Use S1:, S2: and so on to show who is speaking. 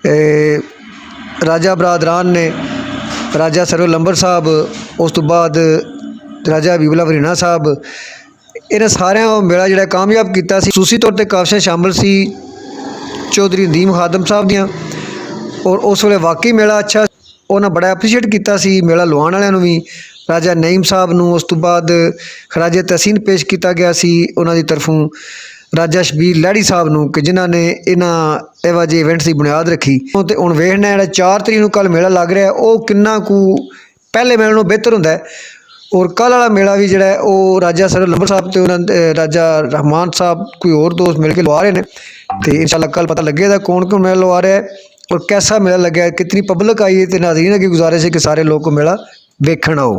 S1: राजा बरादरान ने, राजा server lumbar साहब, उस तो बाद राजा हबीबुल्ला वरीना साहब, इन्हां सारिਆਂ मेला जिहड़ा कामयाब कीता सी। खसूसी तौर ते काबशां शामिल सी चौधरी नदीम खादम साहब दियां, और उस वेले वाकई मेला अच्छा, उन्हें बड़ा एप्रीशिएट किया सी मेला लवाउण वालिਆਂ ਨੂੰ भी। राजा नईम साहब ਨੂੰ उस तो बाद खराजे तहसीन पेश किया गया सी उन्हां दी तरफों राजा शबीर लहड़ी साहब ਨੂੰ कि जिन्हां ने इन्हां ਇਹੋ ਜਿਹੇ इवेंट्स की बुनियाद रखी। तो हुण वेखना जिहड़ा 4 तरीक ਨੂੰ कल मेला लग रहा है वो किन्ना कु पहले मेले नालों बेहतर हुंदा है। और कल वाला मेला भी जिहड़ा है वो राजा सरवर लंबर साहब ते उन्हां राजा रहमान साहब कोई होर दोस्त मिल के लवा रहे हैं। तो इंशाअल्लाह कल पता लगेगा कौन कौन मेला लवा रहा है और कैसा मेला लग्या, कितनी पब्लिक आई है। तो नाज़रीन की गुजारिश है कि सारे लोग को मेला वेखण आओ।